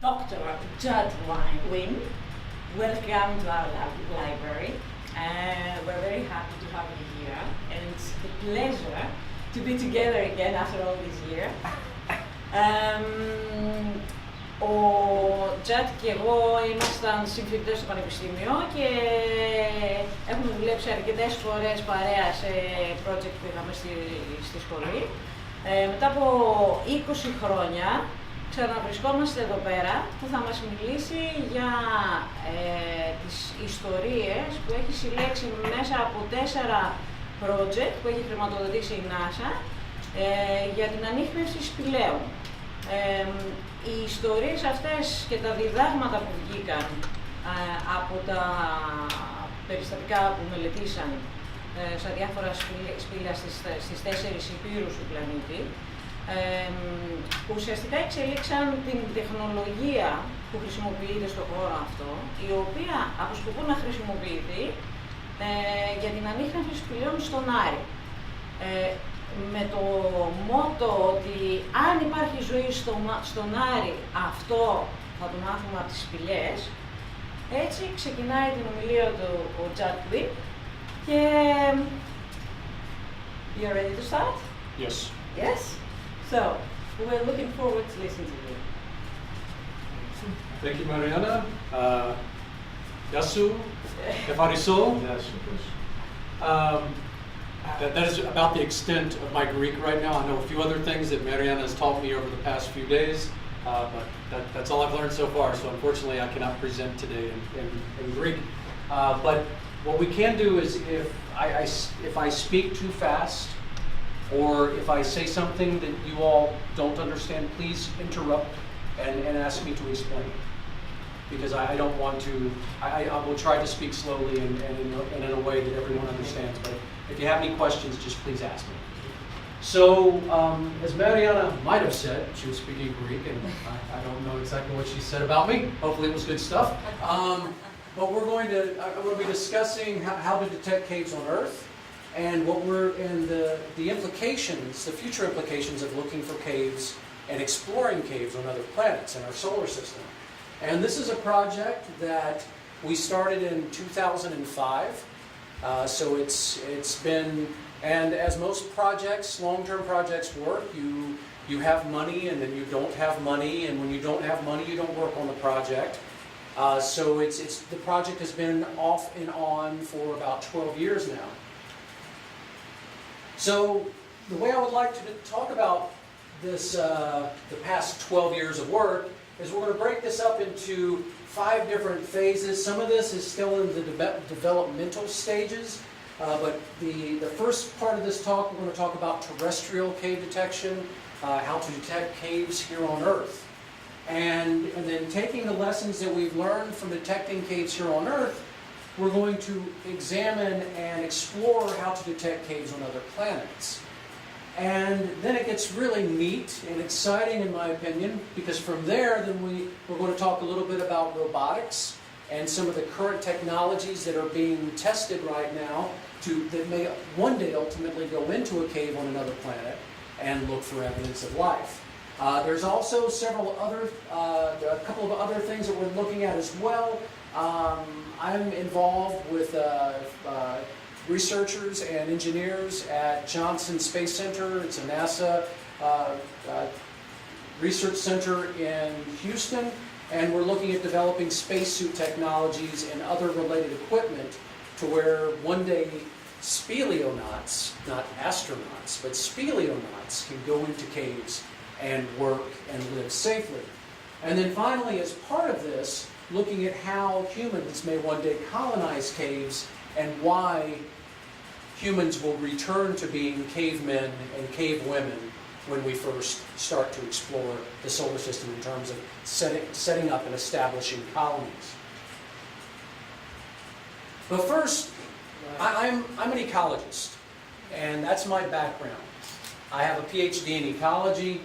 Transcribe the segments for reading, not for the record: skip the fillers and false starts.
Dr. Jut Wynne. Welcome to our library. We're very happy to have you here, and it's a pleasure to be together again after all this year. Ο Jut και εγώ ήμασταν συμφοιτητές στο Πανεπιστήμιο και έχουμε δουλέψει αρκετές φορές παρέα σε project που είχαμε στη σχολή. Μετά από 20 χρόνια ξαναβρισκόμαστε εδώ πέρα που θα μας μιλήσει για τις ιστορίες που έχει συλλέξει μέσα από 4 project που έχει χρηματοδοτήσει η NASA για την ανίχνευση σπηλαίων. Οι ιστορίες αυτές και τα διδάγματα που βγήκαν από τα περιστατικά που μελετήσαν στα διάφορα σπήλαια στις 4 υπήρους του πλανήτη, ουσιαστικά εξελίξαν την τεχνολογία που χρησιμοποιείται στον χώρο αυτό, η οποία αποσκοπούν να χρησιμοποιηθεί για την ανίχνευση σπηλαίων στον Άρη. Με το μότο ότι αν υπάρχει ζωή στον Άρη, αυτό θα το μάθουμε από τις σπηλιές. Έτσι ξεκινάει την ομιλία του ο Jut Wynne και... You're ready to start? Yes. Yes? So, we're looking forward to listening to you. Thank you, Mariana. Yasu, Efariso. Yes, of course. That is about the extent of my Greek right now. I know a few other things that Mariana has taught me over the past few days, but that's all I've learned so far, so unfortunately I cannot present today in Greek. But what we can do is if I speak too fast, or if I say something that you all don't understand, please interrupt and ask me to explain. Because I don't want to, I will try to speak slowly and in a way that everyone understands, but if you have any questions, just please ask me. So, as Mariana might have said, she was speaking Greek, and I don't know exactly what she said about me. Hopefully it was good stuff. But I'm going to be discussing how to detect caves on Earth, and the implications, the future implications of looking for caves and exploring caves on other planets in our solar system. And this is a project that we started in 2005. So it's been, and as most projects, long-term projects work, you have money and then you don't have money, and when you don't have money, you don't work on the project. So the project has been off and on for about 12 years now. So the way I would like to talk about this, the past 12 years of work, is we're going to break this up into 5 different phases. Some of this is still in the developmental stages, but the first part of this talk, we're going to talk about terrestrial cave detection, how to detect caves here on Earth. And then taking the lessons that we've learned from detecting caves here on Earth, we're going to examine and explore how to detect caves on other planets. And then it gets really neat and exciting, in my opinion, because from there, then we're going to talk a little bit about robotics and some of the current technologies that are being tested right now that may one day ultimately go into a cave on another planet and look for evidence of life. There's also a couple of other things that we're looking at as well. I'm involved with researchers and engineers at Johnson Space Center. It's a NASA research center in Houston, and we're looking at developing spacesuit technologies and other related equipment to where one day speleonauts, not astronauts, but speleonauts can go into caves and work and live safely. And then finally, as part of this, looking at how humans may one day colonize caves and why humans will return to being cavemen and cave women when we first start to explore the solar system in terms of setting up and establishing colonies. But first, I'm an ecologist, and that's my background. I have a Ph.D. in ecology,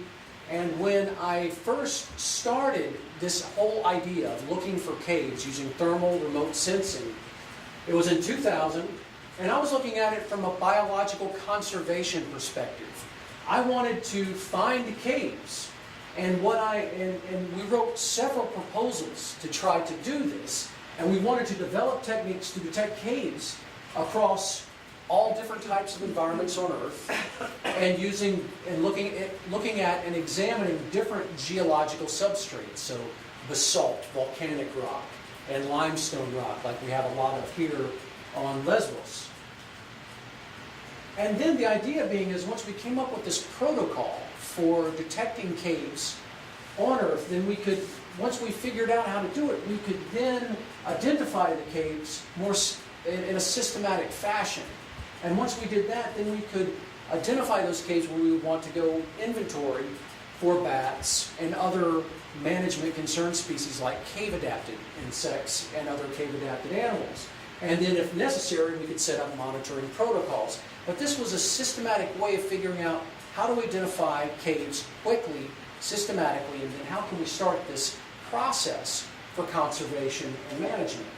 and when I first started this whole idea of looking for caves using thermal remote sensing, it was in 2000, and I was looking at it from a biological conservation perspective. I wanted to find caves And we wrote several proposals to try to do this, and we wanted to develop techniques to detect caves across all different types of environments on Earth, and looking at and examining different geological substrates, so basalt, volcanic rock, and limestone rock, like we have a lot of here on Lesbos. And then the idea being is once we came up with this protocol for detecting caves on Earth, then we could, once we figured out how to do it, we could then identify the caves more in a systematic fashion. And once we did that, then we could identify those caves where we would want to go inventory for bats and other management concerned species like cave-adapted insects and other cave-adapted animals. And then if necessary, we could set up monitoring protocols. But this was a systematic way of figuring out how to identify caves quickly, systematically, and then how can we start this process for conservation and management.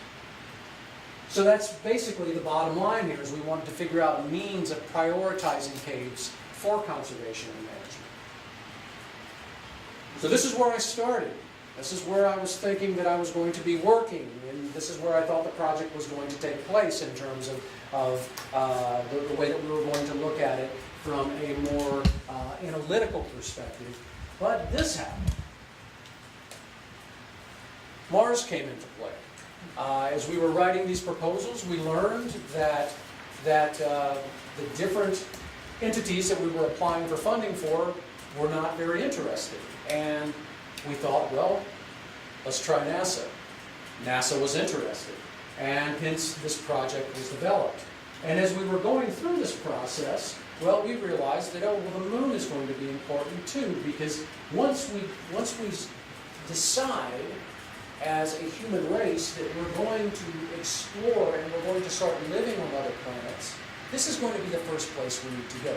So that's basically the bottom line here, is we wanted to figure out a means of prioritizing caves for conservation and management. So this is where I started. This is where I was thinking that I was going to be working, and this is where I thought the project was going to take place in terms of the way that we were going to look at it from a more analytical perspective. But this happened. Mars came into play. As we were writing these proposals, we learned that the different entities that we were applying for funding for were not very interested. And we thought, well, let's try NASA. NASA was interested, and hence this project was developed. And as we were going through this process, well, we realized that, oh, well, the moon is going to be important too, because once we decide as a human race that we're going to explore and we're going to start living on other planets, this is going to be the first place we need to go.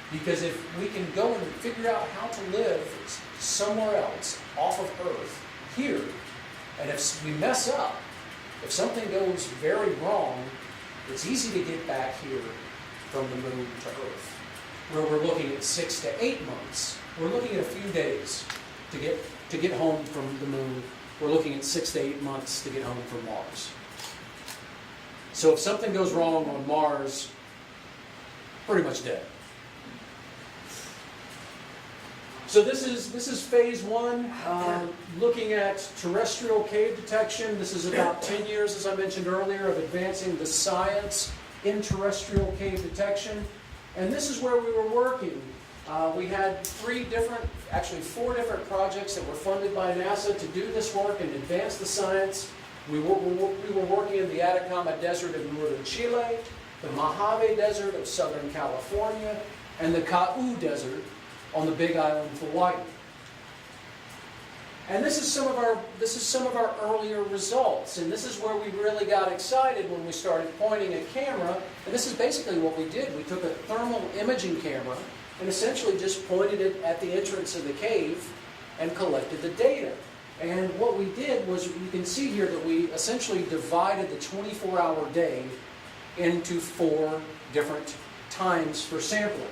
Because if we can go and figure out how to live somewhere else, off of Earth, here, and if we mess up, if something goes very wrong, it's easy to get back here from the moon to Earth, where we're looking at 6 to 8 months. We're looking at a few days to get home from the moon. We're looking at 6 to 8 months to get home from Mars. So if something goes wrong on Mars, pretty much dead. So this is phase one, looking at terrestrial cave detection. This is about 10 years, as I mentioned earlier, of advancing the science in terrestrial cave detection. And this is where we were working. We had 4 different projects that were funded by NASA to do this work and advance the science. We were working in the Atacama Desert of northern Chile, the Mojave Desert of southern California, and the Kau Desert on the Big Island of Hawaii. And this is some of our earlier results, and this is where we really got excited when we started pointing a camera. And this is basically what we did. We took a thermal imaging camera and essentially just pointed it at the entrance of the cave and collected the data. And what we did was, you can see here that we essentially divided the 24-hour day into 4 different times for sampling.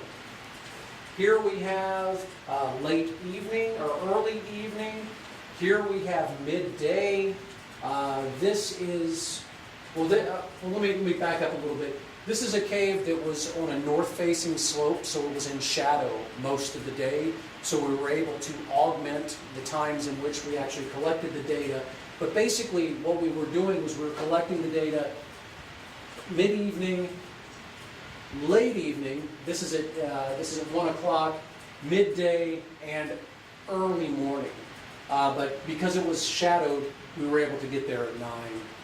Here we have late evening or early evening. Here we have midday. This is, let me back up a little bit. This is a cave that was on a north-facing slope, so it was in shadow most of the day. So we were able to augment the times in which we actually collected the data. But basically what we were doing was we were collecting the data mid-evening, late evening. This is at 1 o'clock, midday, and early morning. But because it was shadowed, we were able to get there at 9,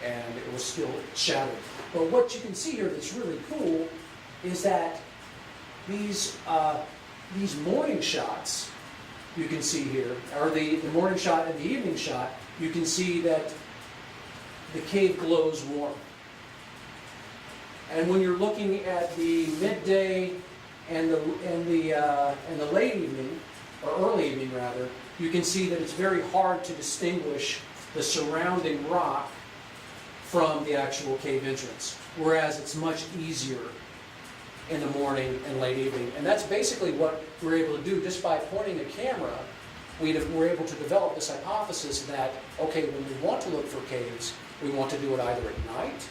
and it was still shadowed. But what you can see here that's really cool is that these morning shots you can see here, or the morning shot and the evening shot, you can see that the cave glows warm. And when you're looking at the midday and the late evening, or early evening rather, you can see that it's very hard to distinguish the surrounding rock from the actual cave entrance, whereas it's much easier in the morning and late evening. And that's basically what we're able to do just by pointing a camera we were able to develop this hypothesis that, okay, when we want to look for caves, we want to do it either at night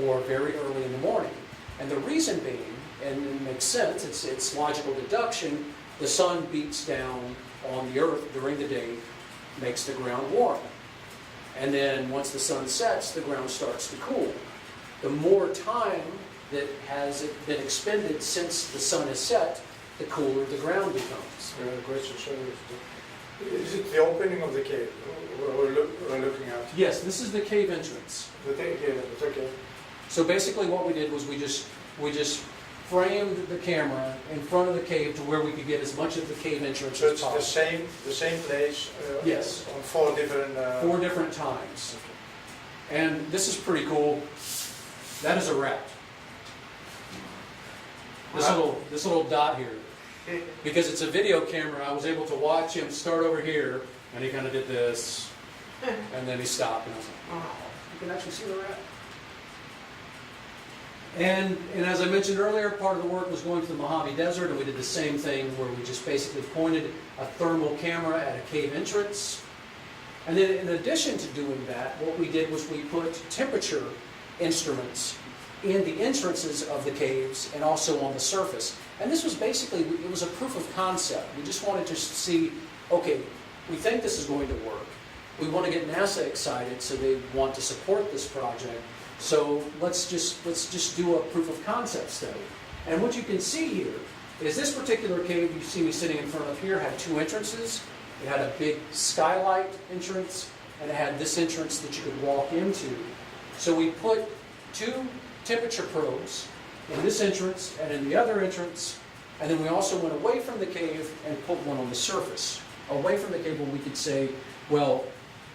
or very early in the morning. And the reason being, and it makes sense, it's logical deduction, the sun beats down on the earth during the day, makes the ground warm. And then once the sun sets, the ground starts to cool. The more time that has been expended since the sun has set, the cooler the ground becomes. The question, is it the opening of the cave we're looking at? Yes, this is the cave entrance. The cave entrance, okay. So basically what we did was we just framed the camera in front of the cave to where we could get as much of the cave entrance So as it's possible. the same place Yes. on 4 different... 4 different times. And this is pretty cool. That is a rat. This little dot here. Because it's a video camera, I was able to watch him start over here, and he kind of did this, and then he stopped, and I was like, oh, you can actually see the rat. And as I mentioned earlier, part of the work was going to the Mojave Desert, and we did the same thing where we just basically pointed a thermal camera at a cave entrance. And then in addition to doing that, what we did was we put temperature instruments in the entrances of the caves and also on the surface. And this was basically, it was a proof of concept. We just wanted to see, okay, we think this is going to work. We want to get NASA excited so they want to support this project. So let's just do a proof of concept study. And what you can see here is this particular cave you see me sitting in front of here had 2 entrances. It had a big skylight entrance, and it had this entrance that you could walk into. So we put 2 temperature probes in this entrance and in the other entrance, and then we also went away from the cave and put one on the surface. Away from the cave where we could say, well,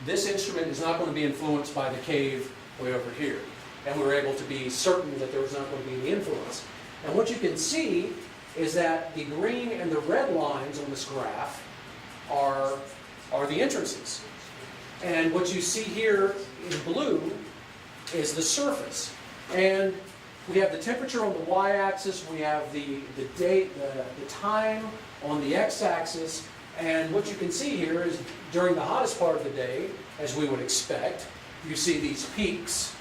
this instrument is not going to be influenced by the cave way over here. And we were able to be certain that there was not going to be any influence. And what you can see is that the green and the red lines on this graph are the entrances. And what you see here in blue is the surface. And we have the temperature on the y-axis, we have the date, the time on the x-axis, and what you can see here is during the hottest part of the day, as we would expect, you see these peaks.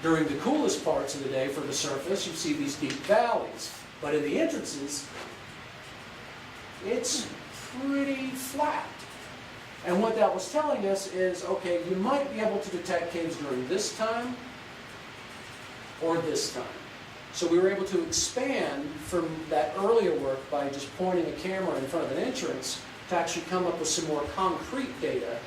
During the coolest parts of the day for the surface, you see these deep valleys. But in the entrances, it's pretty flat. And what that was telling us is, okay, you might be able to detect caves during this time or this time. So we were able to expand from that earlier work by just pointing a camera in front of an entrance to actually come up with some more concrete data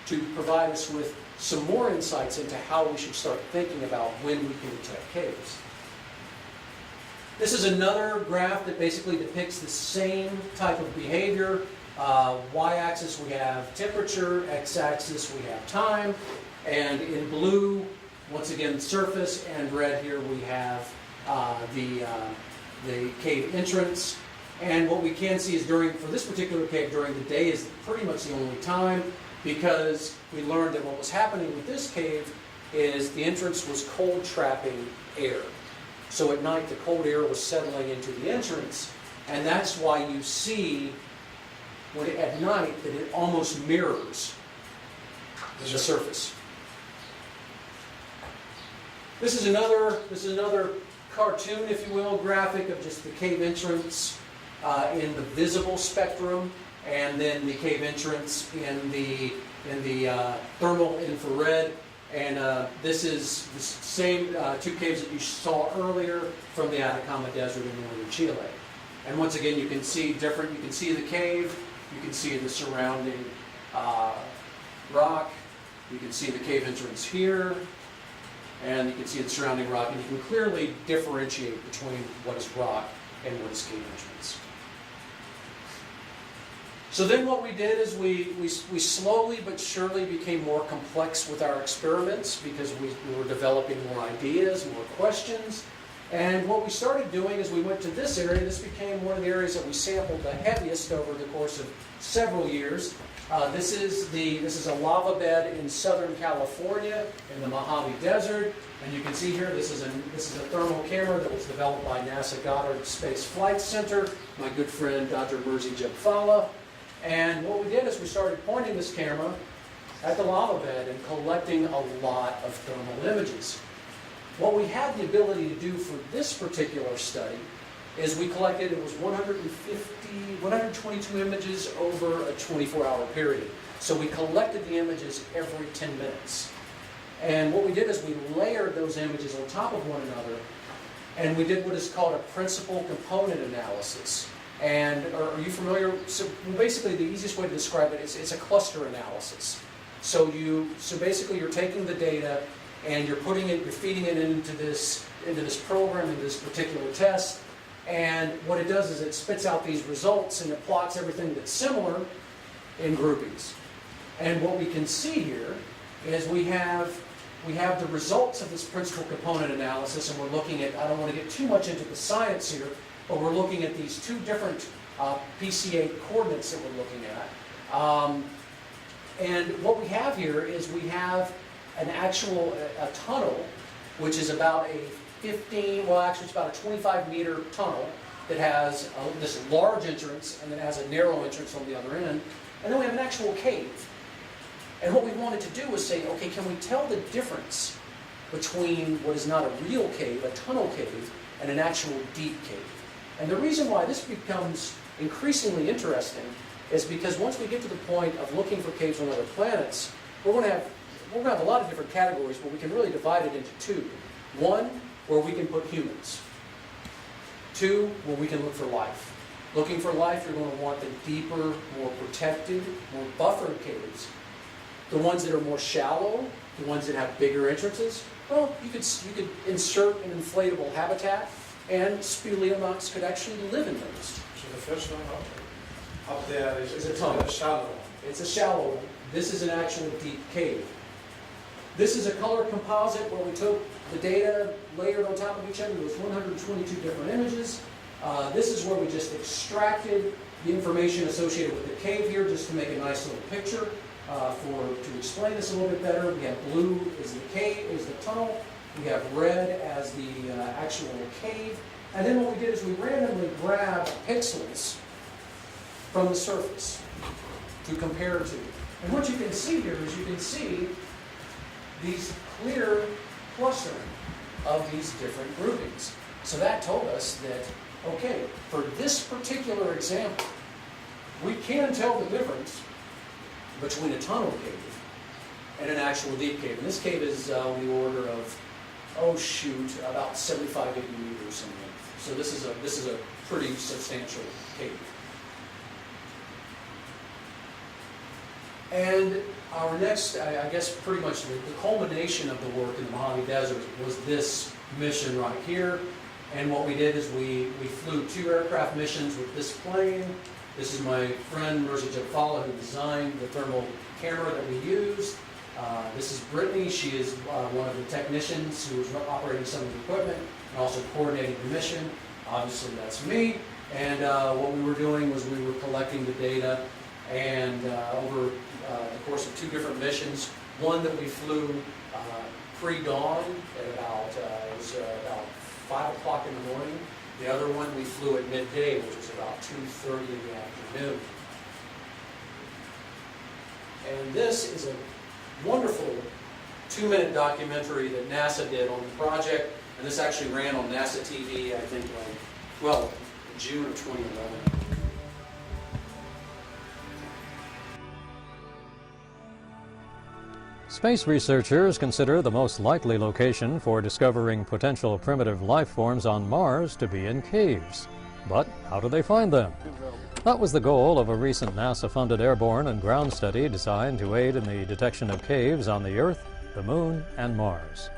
to provide us with some more insights into how we should start thinking about when we can detect caves. This is another graph that basically depicts the same type of behavior. Y-axis we have temperature, x-axis we have time, and in blue, once again, surface, and red here we have the cave entrance. And what we can see is for this particular cave, during the day is pretty much the only time, because we learned that what was happening with this cave is the entrance was cold trapping air. So at night the cold air was settling into the entrance, and that's why you see at night that it almost mirrors the surface. This is another cartoon, if you will, graphic of just the cave entrance in the visible spectrum, and then the cave entrance in the thermal infrared. And this is the same 2 caves that you saw earlier from the Atacama Desert in northern Chile. And once again, you can see different. You can see the cave. You can see the surrounding rock. You can see the cave entrance here. And you can see the surrounding rock. And you can clearly differentiate between what is rock and what is cave entrance. So then what we did is we slowly but surely became more complex with our experiments because we were developing more ideas, more questions. And what we started doing is we went to this area. This became one of the areas that we sampled the heaviest over the course of several years. This is a lava bed in Southern California in the Mojave Desert. And you can see here this is a thermal camera that was developed by NASA Goddard Space Flight Center, my good friend Dr. Mirzi Jabfallah. And what we did is we started pointing this camera at the lava bed and collecting a lot of thermal images. What we had the ability to do for this particular study is we collected, it was 122 images over a 24-hour period. So we collected the images every 10 minutes. And what we did is we layered those images on top of one another, and we did what is called a principal component analysis. And are you familiar? So basically the easiest way to describe it is it's a cluster analysis. So basically you're taking the data and you're feeding it into this program, into this particular test, and what it does is it spits out these results and it plots everything that's similar in groupings. And what we can see here is we have the results of this principal component analysis, and we're looking at, I don't want to get too much into the science here, but we're looking at these two different PCA coordinates that we're looking at. And what we have here is we have an actual tunnel, which is about a it's about a 25-meter tunnel that has this large entrance and then has a narrow entrance on the other end. And then we have an actual cave. And what we wanted to do was say, okay, can we tell the difference between what is not a real cave, a tunnel cave, and an actual deep cave? And the reason why this becomes increasingly interesting is because once we get to the point of looking for caves on other planets, we're going to have a lot of different categories, but we can really divide it into two. One, where we can put humans. Two, where we can look for life. Looking for life, you're going to want the deeper, more protected, more buffered caves. The ones that are more shallow, the ones that have bigger entrances, well, you could insert an inflatable habitat, and speleonauts could actually live in those. So the first one up there is a tunnel. A shallow one. It's a shallow one. This is an actual deep cave. This is a color composite where we took the data layered on top of each other. There was 122 different images. This is where we just extracted the information associated with the cave here just to make a nice little picture to explain this a little bit better. We have blue is the cave, is the tunnel. We have red as the actual cave. And then what we did is we randomly grabbed pixels from the surface to compare to. And what you can see here is you can see these clear clustering of these different groupings. So that told us that, okay, for this particular example, we can tell the difference between a tunnel cave and an actual deep cave. And this cave is on the order of, about 75, 80 meters in length. So this is a pretty substantial cave. And our next, I guess pretty much the culmination of the work in the Mojave Desert was this mission right here. And what we did is we flew 2 aircraft missions with this plane. This is my friend Dr Jut Wynne, who designed the thermal camera that we used. This is Brittany. She is one of the technicians who was operating some of the equipment and also coordinating the mission. Obviously that's me. And what we were doing was we were collecting the data, and over the course of 2 different missions, one that we flew pre-dawn at about 5 o'clock in the morning. The other one we flew at midday, which was about 2:30 in the afternoon. And this is a wonderful 2-minute documentary that NASA did on the project, and this actually ran on NASA TV, I think, June of 2011. Space researchers consider the most likely location for discovering potential primitive life forms on Mars to be in caves. But how do they find them? That was the goal of a recent NASA-funded airborne and ground study designed to aid in the detection of caves on the Earth, the Moon, and Mars.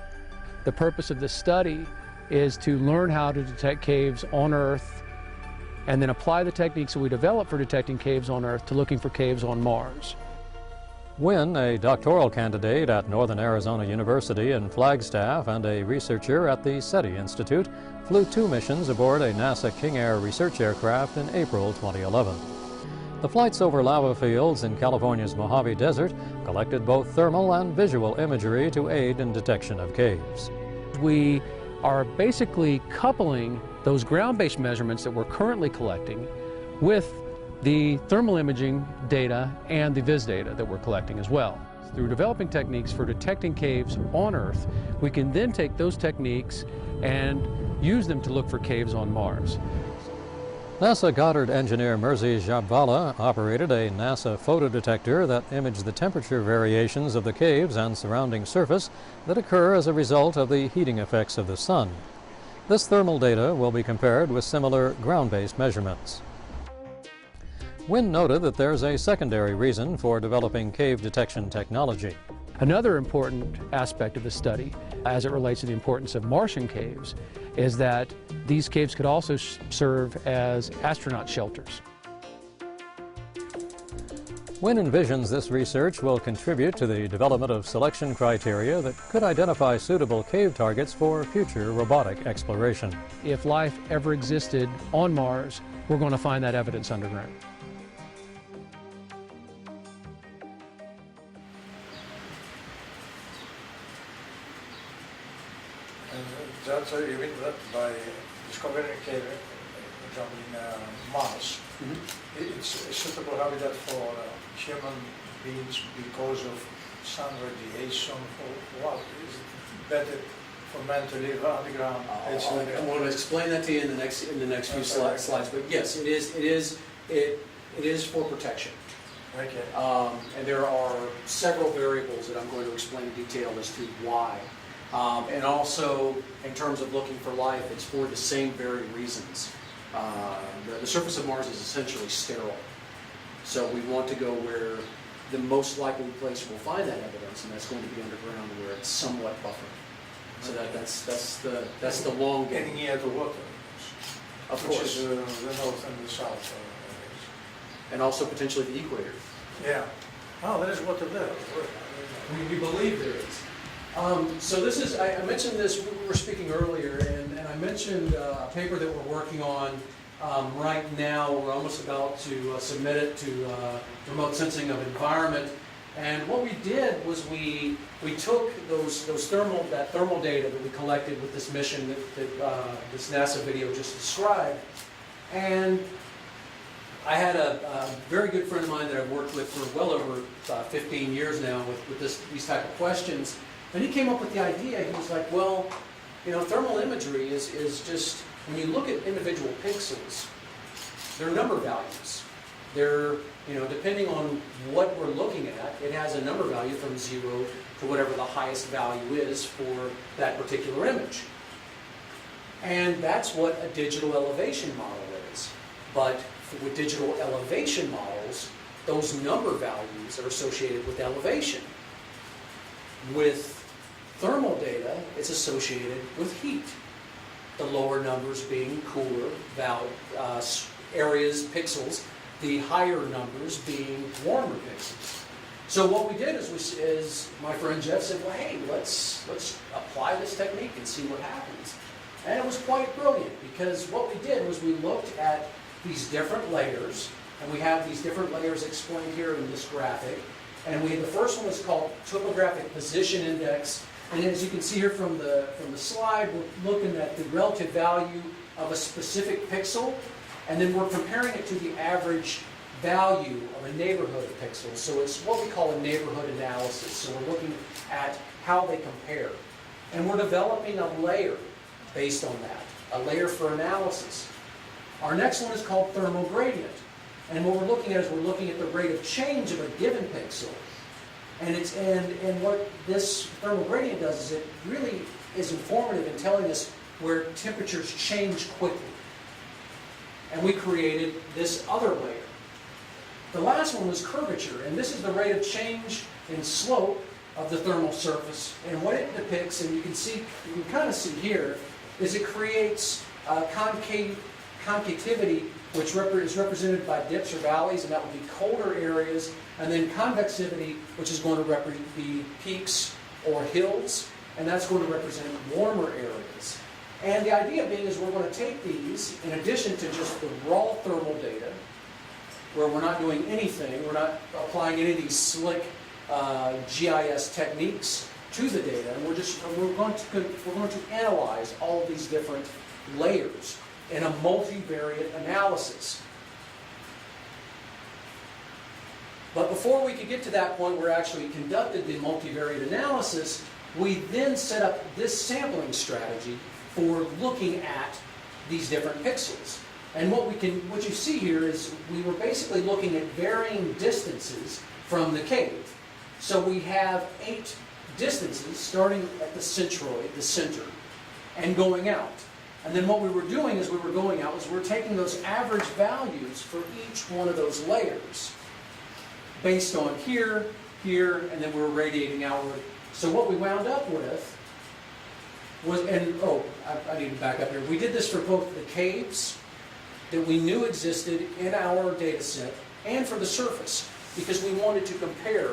The purpose of this study is to learn how to detect caves on Earth and then apply the techniques that we developed for detecting caves on Earth to looking for caves on Mars. Wynne, a doctoral candidate at Northern Arizona University in Flagstaff and a researcher at the SETI Institute, flew 2 missions aboard a NASA King Air research aircraft in April 2011. The flights over lava fields in California's Mojave Desert collected both thermal and visual imagery to aid in detection of caves. We are basically coupling those ground-based measurements that we're currently collecting with the thermal imaging data and the viz data that we're collecting as well. Through developing techniques for detecting caves on Earth, we can then take those techniques and use them to look for caves on Mars. NASA Goddard engineer Mersey Jabvala operated a NASA photodetector that imaged the temperature variations of the caves and surrounding surface that occur as a result of the heating effects of the sun. This thermal data will be compared with similar ground-based measurements. Wynne noted that there's a secondary reason for developing cave detection technology. Another important aspect of the study, as it relates to the importance of Martian caves, is that these caves could also serve as astronaut shelters. Wynne envisions this research will contribute to the development of selection criteria that could identify suitable cave targets for future robotic exploration. If life ever existed on Mars, we're going to find that evidence underground. So you mean that by discovering a cave, for example in Mars, it's a suitable habitat for human beings because of sun radiation, or what? Is it better for men to live underground? I want to explain that to you in the next few slides. But yes, it is for protection. Okay. And there are several variables that I'm going to explain in detail as to why. And also, in terms of looking for life, it's for the same very reasons. The surface of Mars is essentially sterile. So we want to go where the most likely place we'll find that evidence, and that's going to be underground where it's somewhat buffered. So that's the long game. Getting near the water, Of which course. is the north and the south. And also potentially the equator. Yeah. Oh, there is water there. We believe there is. So this is, I mentioned this, we were speaking earlier, and I mentioned a paper that we're working on right now. We're almost about to submit it to remote sensing of environment. And what we did was we took that thermal data that we collected with this mission that this NASA video just described, and I had a very good friend of mine that I've worked with for well over 15 years now with these type of questions. And he came up with the idea. He was like, well, thermal imagery is just, when you look at individual pixels, they're number values. They're, depending on what we're looking at, it has a number value from 0 to whatever the highest value is for that particular image. And that's what a digital elevation model is. But with digital elevation models, those number values are associated with elevation. With thermal data, it's associated with heat. The lower numbers being cooler areas, pixels, the higher numbers being warmer pixels. So what we did is my friend Jeff said, well, hey, let's apply this technique and see what happens. And it was quite brilliant, because what we did was we looked at these different layers, and we have these different layers explained here in this graphic. And the first one is called topographic position index. And as you can see here from the slide, we're looking at the relative value of a specific pixel, and then we're comparing it to the average value of a neighborhood of pixels. So it's what we call a neighborhood analysis. So we're looking at how they compare. And we're developing a layer based on that, a layer for analysis. Our next one is called thermal gradient. And what we're looking at is we're looking at the rate of change of a given pixel. And what this thermal gradient does is it really is informative in telling us where temperatures change quickly. And we created this other layer. The last one was curvature, and this is the rate of change in slope of the thermal surface. And what it depicts, and you can kind of see here, is it creates concavity, which is represented by dips or valleys, and that would be colder areas, and then convexivity, which is going to be peaks or hills, and that's going to represent warmer areas. And the idea being is we're going to take these, in addition to just the raw thermal data, where we're not doing anything, we're not applying any of these slick GIS techniques to the data, and we're going to analyze all of these different layers in a multivariate analysis. But before we could get to that point where we actually conducted the multivariate analysis, we then set up this sampling strategy for looking at these different pixels. And what you see here is we were basically looking at varying distances from the cave. So we have 8 distances starting at the centroid, the center, and going out. And then what we were doing as we were going out was we were taking those average values for each one of those layers based on here, here, and then we were radiating outward. So what we wound up with was, and oh, I need to back up here. We did this for both the caves that we knew existed in our data set and for the surface, because we wanted to compare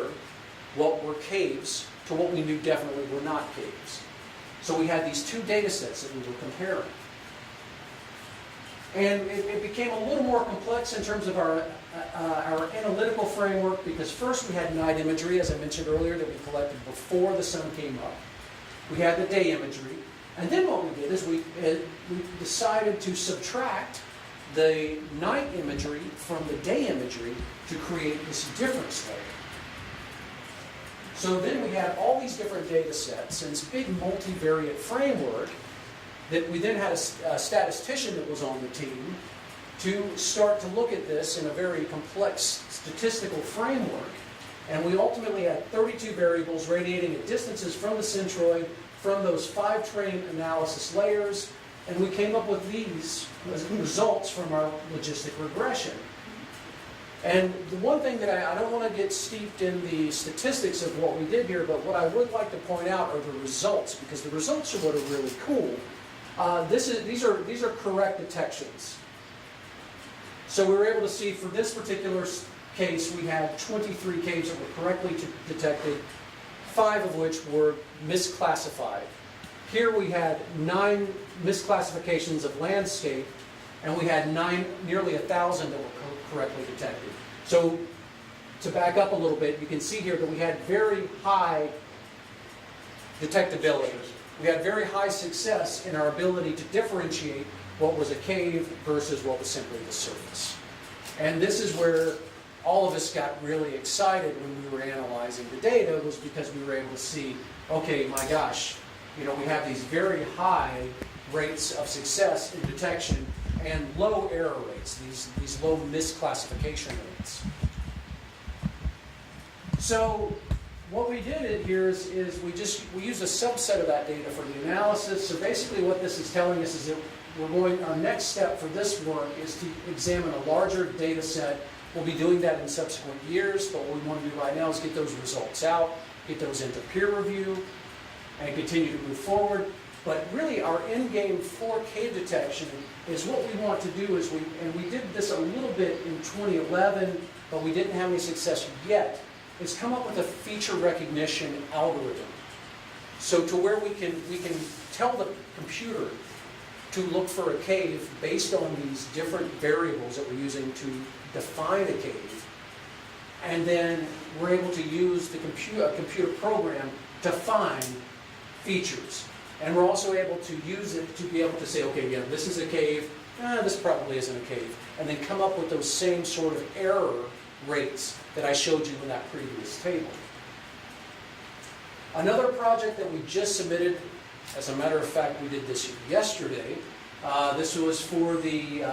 what were caves to what we knew definitely were not caves. So we had these 2 data sets that we were comparing. And it became a little more complex in terms of our analytical framework, because first we had night imagery, as I mentioned earlier, that we collected before the sun came up. We had the day imagery. And then what we did is we decided to subtract the night imagery from the day imagery to create this difference layer. So then we had all these different data sets and this big multivariate framework that we then had a statistician that was on the team to start to look at this in a very complex statistical framework. And we ultimately had 32 variables radiating at distances from the centroid from those 5 train analysis layers, and we came up with these results from our logistic regression. And the one thing that I don't want to get steeped in the statistics of what we did here, but what I would like to point out are the results, because the results are what are really cool. These are correct detections. So we were able to see for this particular case, we had 23 caves that were correctly detected, 5 of which were misclassified. Here we had 9 misclassifications of landscape, and we had nearly 1,000 that were correctly detected. So to back up a little bit, you can see here that we had very high detectability. We had very high success in our ability to differentiate what was a cave versus what was simply the surface. And this is where all of us got really excited when we were analyzing the data, was because we were able to see, okay, my gosh, you know, we have these very high rates of success in detection and low error rates, these low misclassification rates. So what we did here is we used a subset of that data for the analysis. So basically what this is telling us is that our next step for this work is to examine a larger data set. We'll be doing that in subsequent years, but what we want to do right now is get those results out, get those into peer review, and continue to move forward. But really our end game for cave detection is what we want to do is we did this a little bit in 2011, but we didn't have any success yet, is come up with a feature recognition algorithm. So to where we can tell the computer to look for a cave based on these different variables that we're using to define a cave. And then we're able to use the computer program to find features. And we're also able to use it to be able to say, okay, yeah, this is a cave, this probably isn't a cave. And then come up with those same sort of error rates that I showed you in that previous table. Another project that we just submitted, as a matter of fact, we did this yesterday. This was for the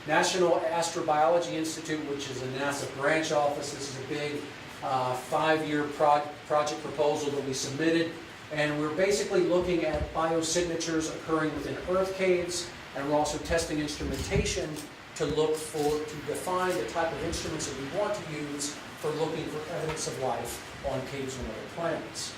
National Astrobiology Institute, which is a NASA branch office. This is a big 5-year project proposal that we submitted. And we're basically looking at biosignatures occurring within Earth caves, and we're also testing instrumentation to define the type of instruments that we want to use for looking for evidence of life on caves on other planets.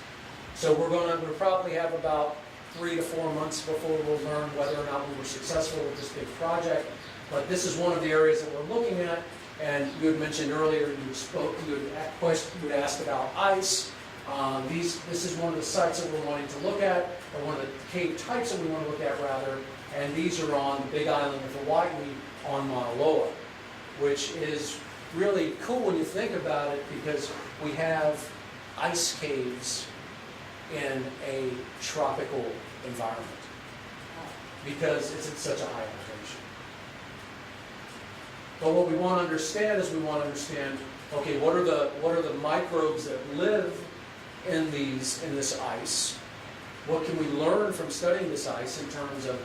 So we'll probably have about 3 to 4 months before we'll learn whether or not we were successful with this big project. But this is one of the areas that we're looking at. And you had mentioned earlier, you had asked about ice. This is one of the sites that we're wanting to look at, or one of the cave types that we want to look at rather. And these are on the Big Island of Hawaii on Mauna Loa, which is really cool when you think about it, because we have ice caves in a tropical environment because it's at such a high elevation. But what we want to understand is we want to understand, okay, what are the microbes that live in this ice? What can we learn from studying this ice in terms of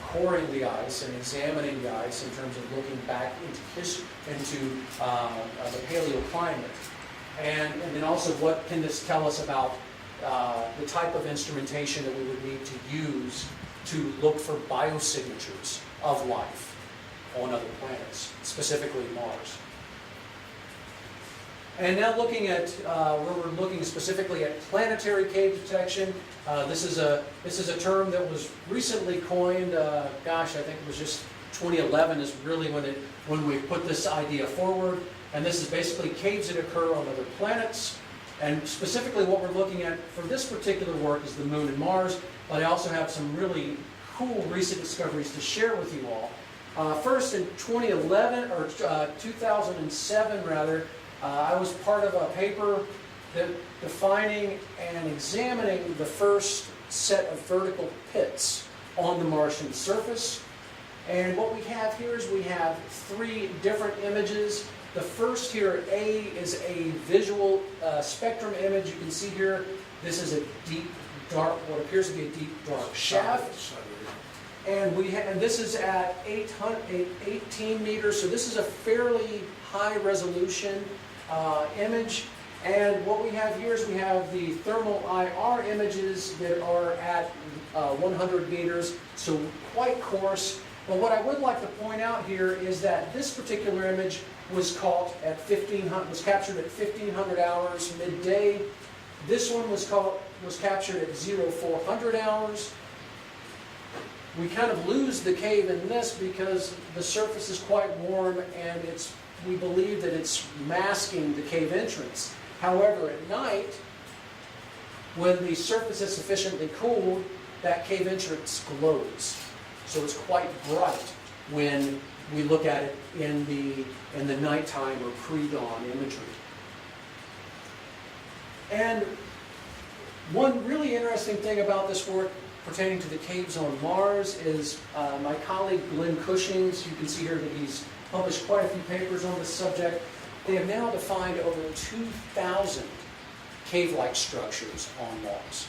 coring the ice and examining the ice in terms of looking back into the paleoclimate? And then also, what can this tell us about the type of instrumentation that we would need to use to look for biosignatures of life on other planets, specifically Mars? And now looking at where we're looking specifically at planetary cave detection. This is a term that was recently coined. Gosh, I think it was just 2011 is really when we put this idea forward. And this is basically caves that occur on other planets. And specifically what we're looking at for this particular work is the Moon and Mars. But I also have some really cool recent discoveries to share with you all. First, in 2011 or 2007 rather. I was part of a paper defining and examining the first set of vertical pits on the Martian surface. And what we have here is we have 3 different images. The first here, A, is a visual spectrum image. You can see here, this is a deep, dark, what appears to be a deep, dark shaft. And this is at 18 meters, so this is a fairly high resolution image. And what we have here is we have the thermal IR images that are at 100 meters, so quite coarse. But what I would like to point out here is that this particular image was caught at captured at 1500 hours midday. This one was captured at 0400 hours. We kind of lose the cave in this because the surface is quite warm and we believe that it's masking the cave entrance. However, at night, when the surface is sufficiently cooled, that cave entrance glows. So it's quite bright when we look at it in the nighttime or pre-dawn imagery. And one really interesting thing about this work pertaining to the caves on Mars is my colleague Glenn Cushing's. You can see here that he's published quite a few papers on this subject. They have now defined over 2,000 cave-like structures on Mars.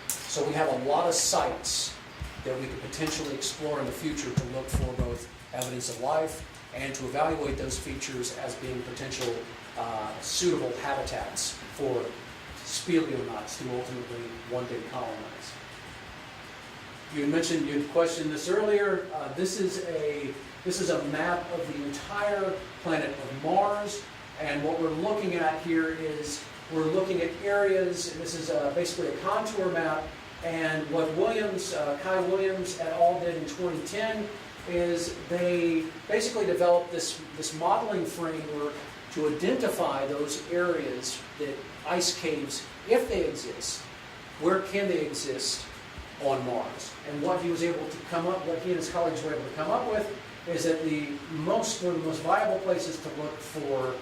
So we have a lot of sites that we could potentially explore in the future to look for both evidence of life and to evaluate those features as being potential suitable habitats for speleonauts to ultimately one day colonize. You had questioned this earlier. This is a map of the entire planet of Mars, and what we're looking at here is we're looking at areas. This is basically a contour map, and what Kai Williams et al. Did in 2010 is they basically developed this modeling framework to identify those areas that ice caves, if they exist, where can they exist on Mars. And what he was able to come up, what he and his colleagues were able to come up with, is that one of the most viable places to look for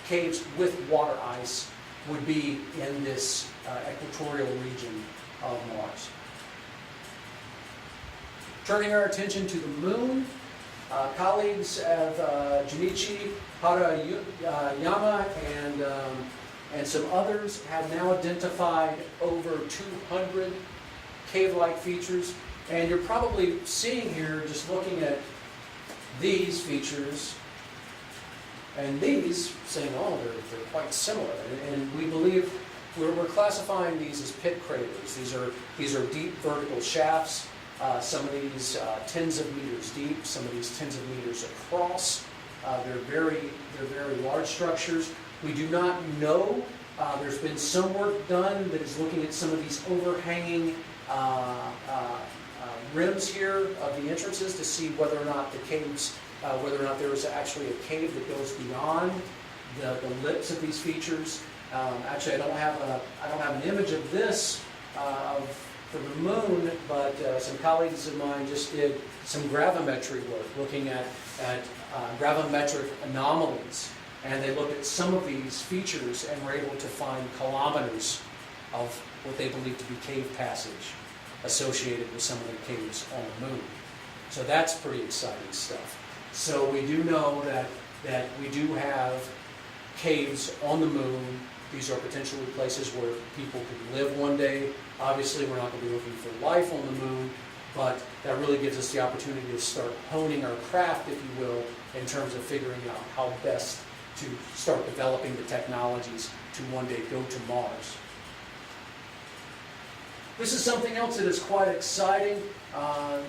caves with water ice would be in this equatorial region of Mars. Turning our attention to the Moon, colleagues of Junichi Harayama and some others have now identified over 200 cave-like features. And you're probably seeing here, just looking at these features and these, saying, oh, they're quite similar. And we believe we're classifying these as pit craters. These are deep vertical shafts. Some of these tens of meters deep, some of these tens of meters across. They're very large structures. We do not know. There's been some work done that is looking at some of these overhanging rims here of the entrances to see whether or not the caves, whether or not there is actually a cave that goes beyond the lips of these features. Actually, I don't have an image of this for the Moon, but some colleagues of mine just did some gravimetry work, looking at gravimetric anomalies, and they looked at some of these features and were able to find kilometers of what they believe to be cave passage associated with some of the caves on the Moon. So that's pretty exciting stuff. So we do know that we do have caves on the moon. These are potentially places where people could live one day. Obviously, we're not going to be looking for life on the moon, but that really gives us the opportunity to start honing our craft, if you will, in terms of figuring out how best to start developing the technologies to one day go to Mars. This is something else that is quite exciting.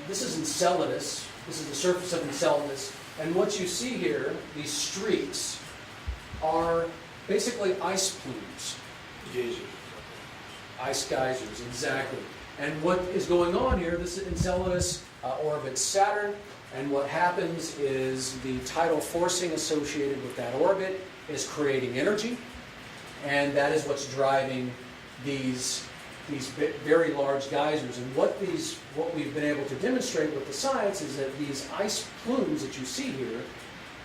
This is Enceladus. This is the surface of Enceladus. And what you see here, these streaks, are basically ice plumes. Jesus. Ice geysers, exactly. And what is going on here, this Enceladus orbits Saturn, and what happens is the tidal forcing associated with that orbit is creating energy, and that is what's driving these very large geysers. And what we've been able to demonstrate with the science is that these ice plumes that you see here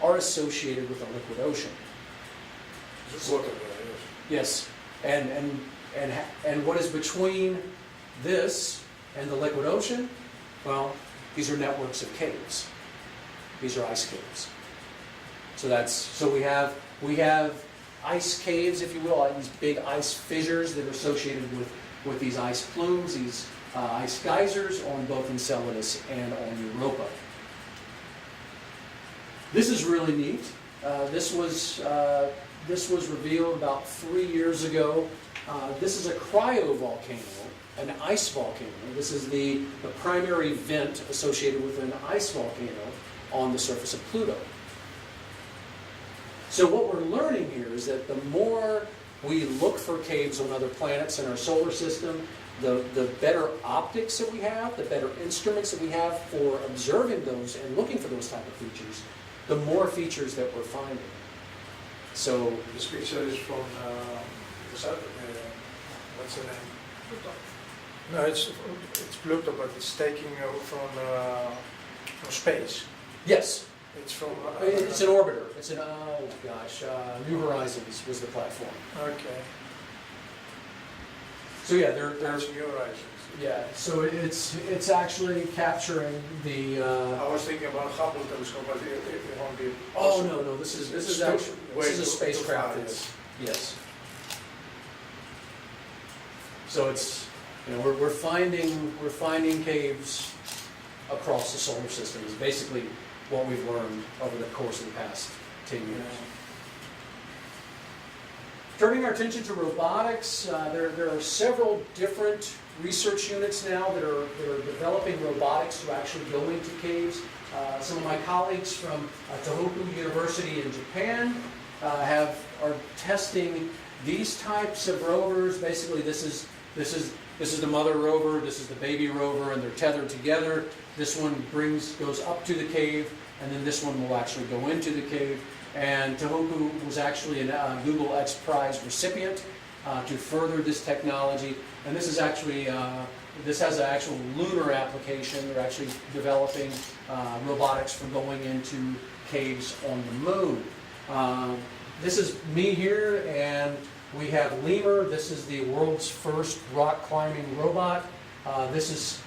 are associated with a liquid ocean. It's water, yes. Yes, and what is between this and the liquid ocean? Well, these are networks of caves. These are ice caves. So we have ice caves, if you will, like these big ice fissures that are associated with these ice plumes, these ice geysers on both Enceladus and on Europa. This is really neat. This was revealed about 3 years ago. This is a cryovolcano, an ice volcano. This is the primary vent associated with an ice volcano on the surface of Pluto. So what we're learning here is that the more we look for caves on other planets in our solar system, the better optics that we have, the better instruments that we have for observing those and looking for those type of features, the more features that we're finding. So This picture is from what's the name? Pluto. No, it's Pluto, but it's taking from space. yes, It's from. it's an orbiter. It's an New Horizons was the platform. Okay. So yeah, they're That's New Horizons. yeah. So it's actually capturing the. I was thinking about Hubble telescope, but it won't be. Oh no, this is It's actually way this is a too spacecraft. far, That's yes. So it's we're finding caves across the solar system is basically what we've learned over the course of the past 10 years. Turning our attention to robotics, there are several different research units now that are developing robotics to actually go into caves. Some of my colleagues from Tohoku University in Japan are testing these types of rovers. Basically, this is the mother rover, this is the baby rover, and they're tethered together. This one goes up to the cave, and then this one will actually go into the cave. And Tohoku was actually a Google X Prize recipient to further this technology. And this is actually, this has an actual lunar application. They're actually developing robotics for going into caves on the moon. This is me here, and we have Lemur. This is the world's first rock climbing robot. This is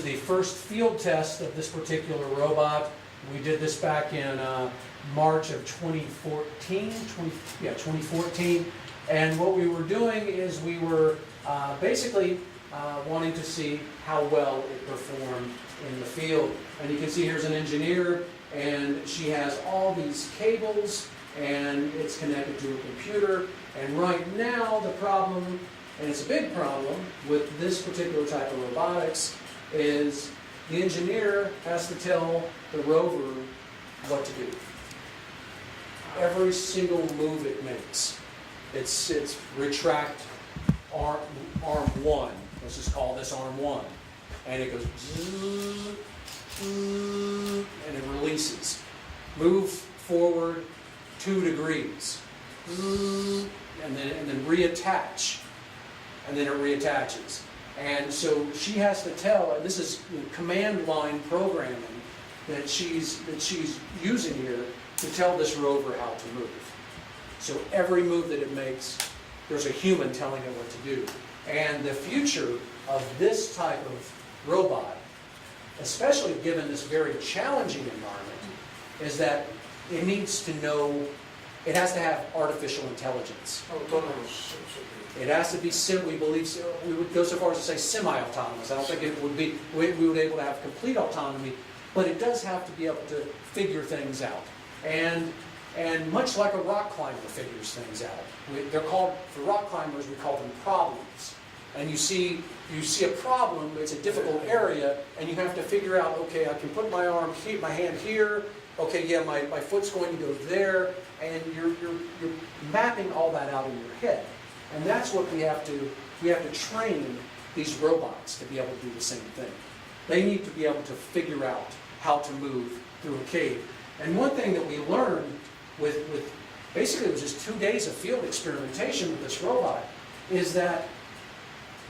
the first field test of this particular robot. We did this back in March of 2014. And what we were doing is we were basically wanting to see how well it performed in the field. And you can see here's an engineer, and she has all these cables, and it's connected to a computer. And right now the problem, and it's a big problem with this particular type of robotics, is the engineer has to tell the rover what to do. Every single move it makes. It's retract arm 1. Let's just call this arm 1. And it goes zzz, and it releases. Move forward 2 degrees. And then reattach. And then it reattaches. And so she has to tell, and this is command line programming that she's using here to tell this rover how to move. So every move that it makes, there's a human telling it what to do. And the future of this type of robot, especially given this very challenging environment, is that it needs to know, it has to have artificial intelligence. Autonomous. It has to be, we believe, we would go so far as to say semi-autonomous. I don't think it would be, we would be able to have complete autonomy, but it does have to be able to figure things out. And much like a rock climber figures things out. They're called, for rock climbers, we call them problems. And you see a problem, it's a difficult area, and you have to figure out, okay, I can put my arm here, my hand here, okay, yeah, my foot's going to go there, and you're mapping all that out in your head. And that's what we have to train these robots to be able to do the same thing. They need to be able to figure out how to move through a cave. And one thing that we learned with basically it was just 2 days of field experimentation with this robot, is that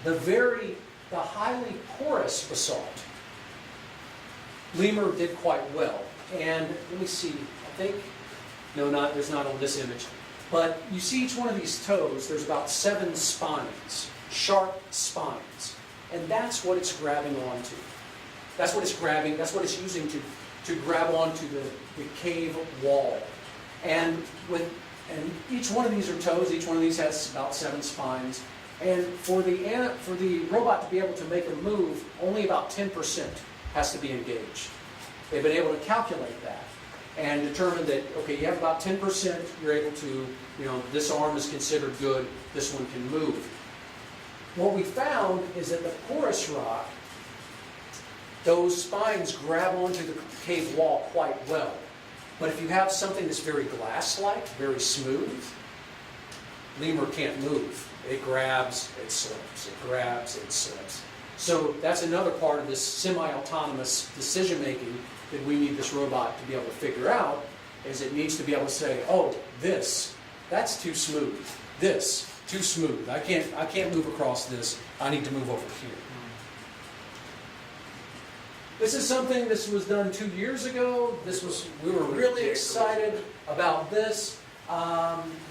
the highly porous basalt, lemur did quite well. And let me see, I think, no, there's not on this image. But you see each one of these toes, there's about 7 spines, sharp spines. And that's what it's grabbing onto. That's what it's grabbing, that's what it's using to grab onto the cave wall. And each one of these are toes, each one of these has about 7 spines. And for the robot to be able to make a move, only about 10% has to be engaged. They've been able to calculate that and determine that, okay, you have about 10%, you're able to, this arm is considered good, this one can move. What we found is that the porous rock, those spines grab onto the cave wall quite well. But if you have something that's very glass-like, very smooth, lemur can't move. It grabs, it slips, it grabs, it slips. So that's another part of this semi-autonomous decision-making that we need this robot to be able to figure out, is it needs to be able to say, oh, that's too smooth. This, too smooth. I can't move across this. I need to move over here. This is something, this was done 2 years ago. We were really excited about this.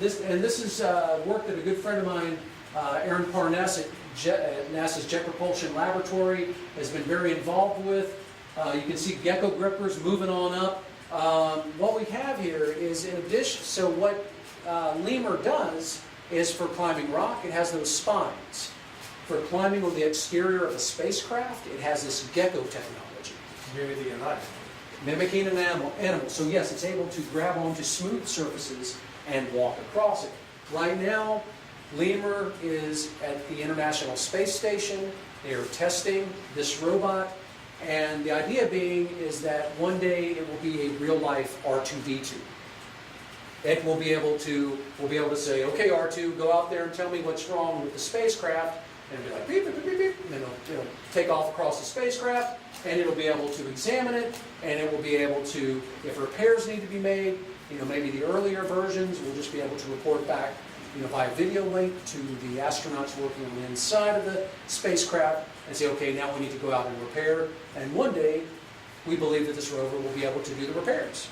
This is work that a good friend of mine, Aaron Parness at NASA's Jet Propulsion Laboratory, has been very involved with. You can see gecko grippers moving on up. What we have here is, in addition, so what lemur does is for climbing rock, it has those spines. For climbing on the exterior of a spacecraft, it has this gecko technology. Mimicking an animal. Mimicking an animal. So yes, it's able to grab onto smooth surfaces and walk across it. Right now, lemur is at the International Space Station. They are testing this robot. And the idea being is that one day it will be a real-life R2-D2. It will be able to, we'll be able to say, okay, R2, go out there and tell me what's wrong with the spacecraft. And it'll be like, beep, beep, beep, beep, and then it'll take off across the spacecraft, and it'll be able to examine it, and it will be able to, if repairs need to be made, maybe the earlier versions, we'll just be able to report back, via video link to the astronauts working on the inside of the spacecraft, and say, okay, now we need to go out and repair. And one day, we believe that this rover will be able to do the repairs.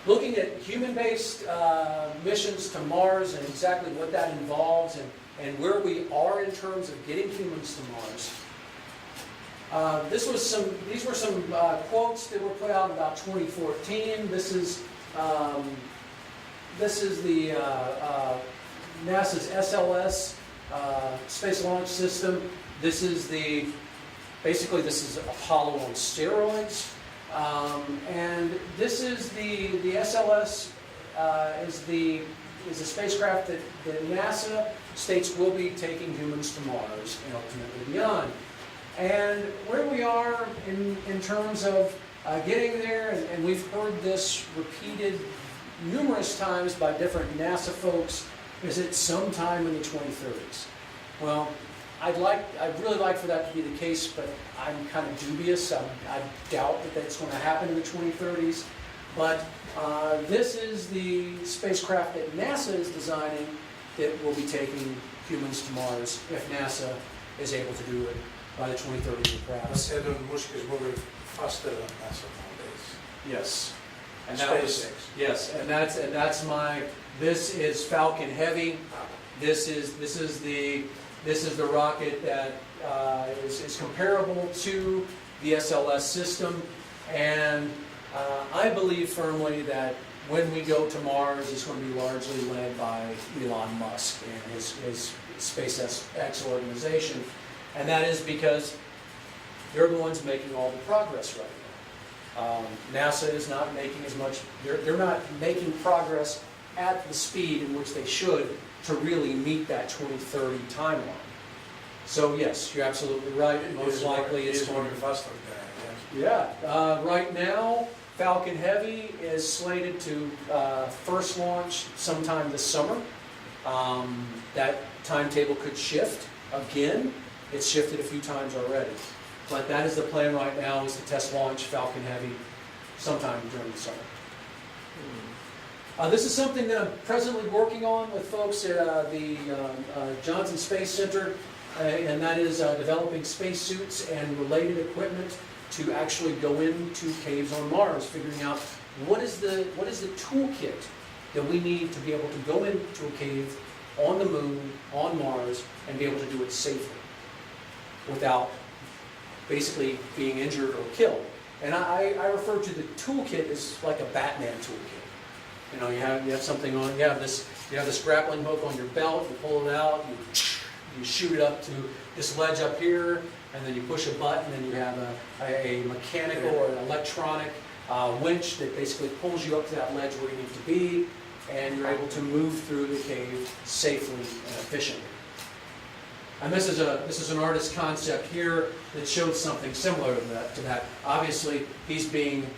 Looking at human-based missions to Mars and exactly what that involves and where we are in terms of getting humans to Mars. These were some quotes that were put out in about 2014. This is the NASA's SLS Space Launch System. This is basically Apollo on steroids. And this is the SLS is a spacecraft that NASA states will be taking humans to Mars and ultimately beyond. And where we are in terms of getting there, and we've heard this repeated numerous times by different NASA folks, is it sometime in the 2030s. Well, I'd really like for that to be the case, but I'm kind of dubious. I doubt that that's going to happen in the 2030s. But this is the spacecraft that NASA is designing that will be taking humans to Mars if NASA is able to do it by the 2030s, perhaps. Elon Musk is moving faster than NASA nowadays. Yes. And SpaceX. Yes, and that's my. This is Falcon Heavy. This is the rocket that is comparable to the SLS system, and I believe firmly that when we go to Mars, it's going to be largely led by Elon Musk and his SpaceX organization, and that is because they're the ones making all the progress right now. NASA is not making as much, they're not making progress at the speed in which they should to really meet that 2030 timeline. So yes, you're absolutely right. Most likely it's going to be faster than that. Yeah, right now Falcon Heavy is slated to first launch sometime this summer. That timetable could shift again. It's shifted a few times already. But that is the plan right now, is to test launch Falcon Heavy sometime during the summer. This is something that I'm presently working on with folks at the Johnson Space Center, and that is developing spacesuits and related equipment to actually go into caves on Mars, figuring out what is the toolkit that we need to be able to go into a cave on the moon, on Mars, and be able to do it safely without basically being injured or killed. And I refer to the toolkit as like a Batman toolkit. You know, you have something on, you have this grappling hook on your belt, you pull it out, you shoot it up to this ledge up here, and then you push a button, and you have a mechanical or an electronic winch that basically pulls you up to that ledge where you need to be, and you're able to move through the cave safely and efficiently. And this is an artist's concept here that shows something similar to that. Obviously, he's being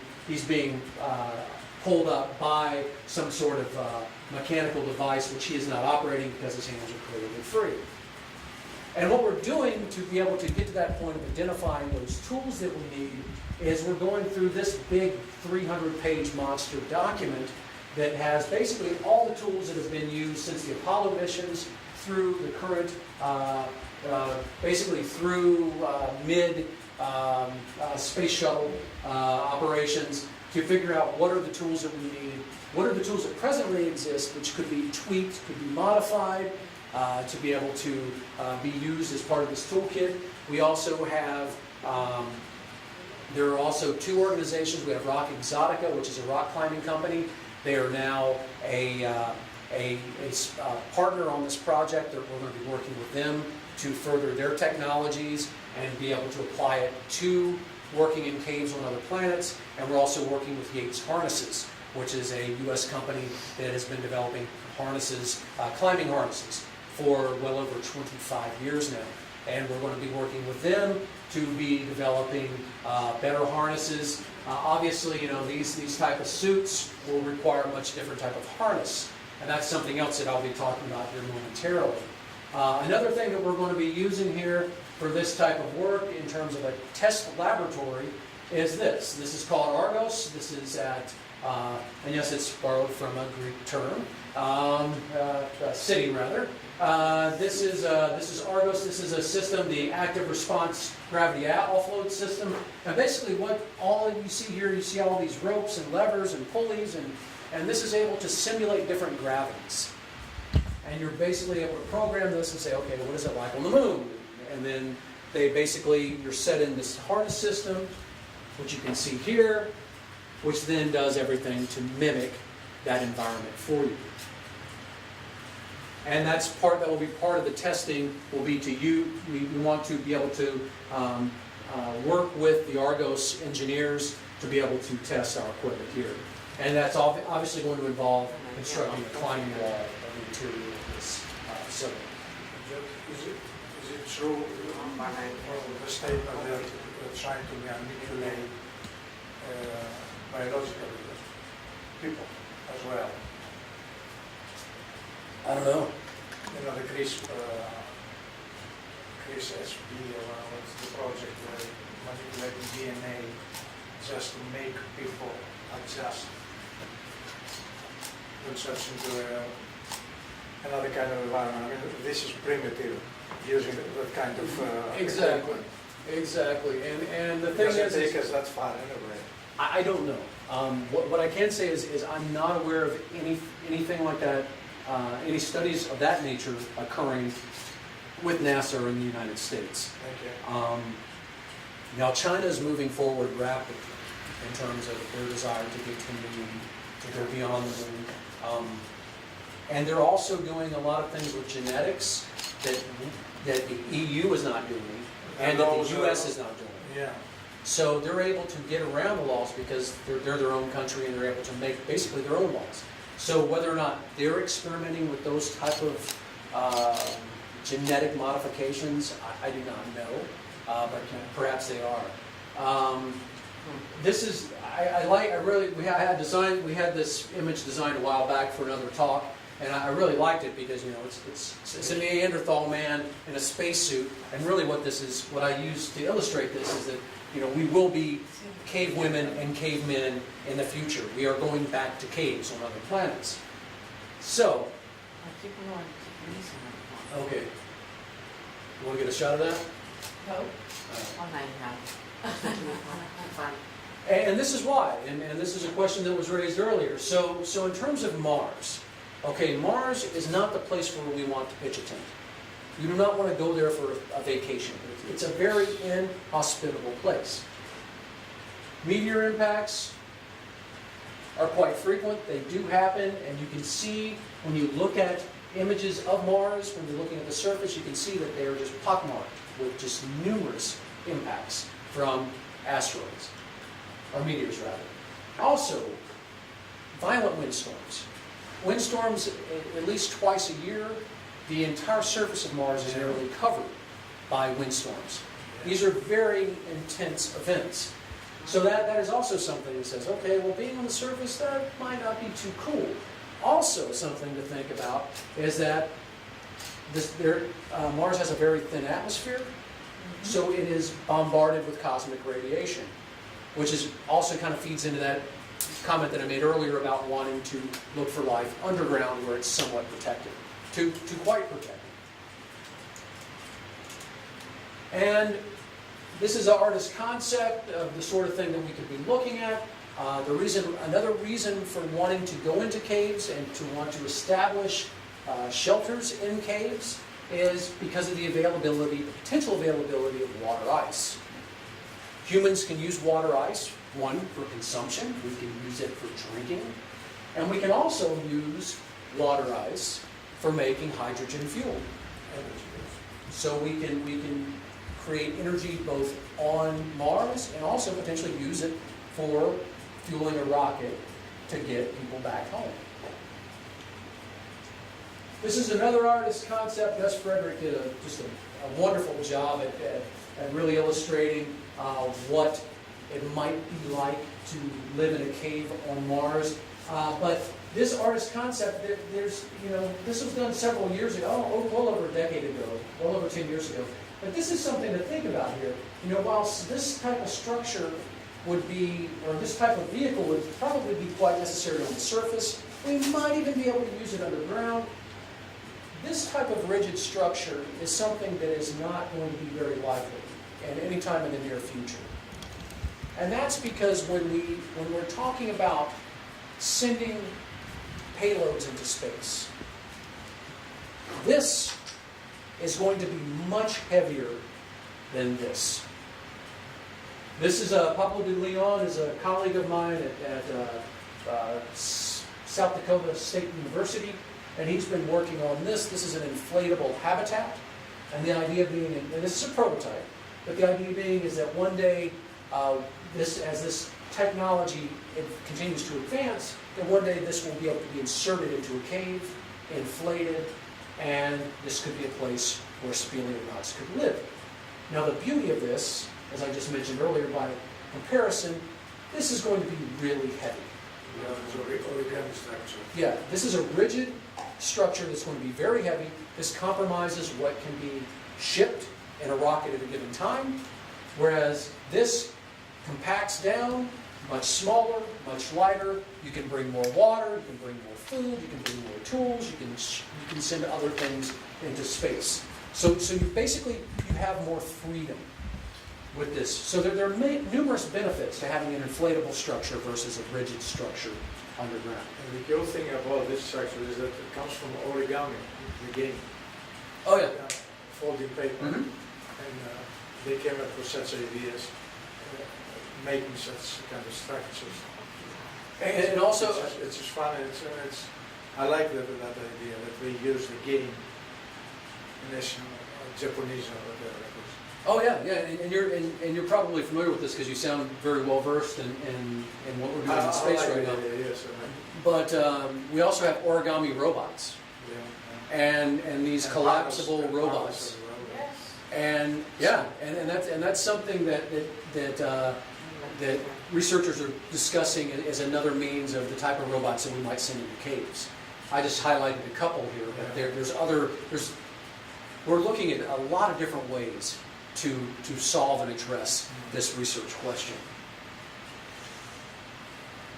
pulled up by some sort of mechanical device which he is not operating because his hands are clearly free. And what we're doing to be able to get to that point of identifying those tools that we need is we're going through this big 300-page monster document that has basically all the tools that have been used since the Apollo missions through the current, basically through mid space shuttle operations, to figure out what are the tools that we need, what are the tools that presently exist, which could be tweaked, could be modified, to be able to be used as part of this toolkit. We also have, there are also two organizations. We have Rock Exotica, which is a rock climbing company. They are now a partner on this project. That we're going to be working with them to further their technologies and be able to apply it to working in caves on other planets. And we're also working with Yates Harnesses, which is a U.S. company that has been developing harnesses, climbing harnesses, for well over 25 years now. And we're going to be working with them to be developing better harnesses. Obviously, you know, these type of suits will require a much different type of harness, and that's something else that I'll be talking about here momentarily. Another thing that we're going to be using here for this type of work in terms of a test laboratory is this. This is called Argos. This is at, and yes, it's borrowed from a Greek term, city rather. This is Argos. This is a system, the active response gravity offload system. And basically what all you see here, you see all these ropes and levers and pulleys, and this is able to simulate different gravities. And you're basically able to program this and say, okay, what is it like on the moon? And then you're set in this harness system, which you can see here, which then does everything to mimic that environment for you. And that will be part of the testing, will be we want to be able to work with the Argos engineers to be able to test our equipment here. And that's obviously going to involve constructing a climbing wall of the interior of this facility. Is it true, the statement that we're trying to manipulate biological people as well? I don't know. You know, the CRISP SB, what's the project where manipulating DNA just to make people adjust themselves into another kind of environment. I mean, this is primitive, using that kind of... Exactly. And the thing doesn't is... take us that far anyway. I don't know. What I can say is I'm not aware of anything like that, any studies of that nature occurring with NASA or in the United States. Okay. Now China is moving forward rapidly in terms of their desire to get to the moon, to go beyond the moon. And they're also doing a lot of things with genetics that the EU is not doing and that the US is not doing. Yeah. So they're able to get around the laws because they're their own country and they're able to make basically their own laws. So whether or not they're experimenting with those type of genetic modifications, I do not know, but perhaps they are. This is, we had this image designed a while back for another talk, and I really liked it because, you know, it's a Neanderthal man in a spacesuit, and really what I use to illustrate this is that, you know, we will be cave women and cavemen in the future. We are going back to caves on other planets. So, okay. You want to get a shot of that? No. And this is why, and this is a question that was raised earlier. So in terms of Mars, okay, Mars is not the place where we want to pitch a tent. You do not want to go there for a vacation. It's a very inhospitable place. Meteor impacts are quite frequent. They do happen, and you can see when you look at images of Mars, when you're looking at the surface, you can see that they are just pockmarked with just numerous impacts from asteroids, or meteors rather. Also, violent windstorms. Windstorms, at least twice a year, the entire surface of Mars is nearly covered by windstorms. These are very intense events. So that is also something that says, okay, well, being on the surface, that might not be too cool. Also, something to think about is that Mars has a very thin atmosphere, so it is bombarded with cosmic radiation, which is also kind of feeds into that comment that I made earlier about wanting to look for life underground where it's somewhat protected, to quite protected. And this is an artist's concept of the sort of thing that we could be looking at. Another reason for wanting to go into caves and to want to establish shelters in caves is because of the potential availability of water ice. Humans can use water ice, one, for consumption. We can use it for drinking. And we can also use water ice for making hydrogen fuel. So we can create energy both on Mars and also potentially use it for fueling a rocket to get people back home. This is another artist's concept. Gus Frederick did just a wonderful job at really illustrating what it might be like to live in a cave on Mars. But this artist's concept, this was done several years ago, well over a decade ago, well over 10 years ago. But this is something to think about here. You know, whilst this type of structure would be, or this type of vehicle would probably be quite necessary on the surface, we might even be able to use it underground. This type of rigid structure is something that is not going to be very likely at any time in the near future. And that's because when we're talking about sending payloads into space, this is going to be much heavier than this. This is Pablo de Leon, is a colleague of mine at South Dakota State University, and he's been working on this. This is an inflatable habitat, and the idea being, and this is a prototype, but the idea being is that one day, as this technology continues to advance, that one day this will be able to be inserted into a cave, inflated, and this could be a place where speleonautes could live. Now the beauty of this, as I just mentioned earlier by comparison, this is going to be really heavy. Yeah, it's a origami structure. Yeah, this is a rigid structure that's going to be very heavy. This compromises what can be shipped in a rocket at a given time, whereas this compacts down, much smaller, much lighter. You can bring more water, you can bring more food, you can bring more tools, you can send other things into space. So you have more freedom with this. So there are numerous benefits to having an inflatable structure versus a rigid structure underground. And the cool thing about this structure is that it comes from origami, the game. Oh yeah. Folding paper. Mm-hmm. And they came up with such ideas. making such kind of structures. And also, it's just fun. I like that idea that we use the game in this Japanese or whatever it is. oh yeah, and you're probably familiar with this because you sound very well versed in what we're doing in space right now. Yes, But we also have origami robots and these collapsible robots. Yes. And yeah, and that's something that researchers are discussing as another means of the type of robots that we might send into caves. I just highlighted a couple here, but we're looking at a lot of different ways to solve and address this research question.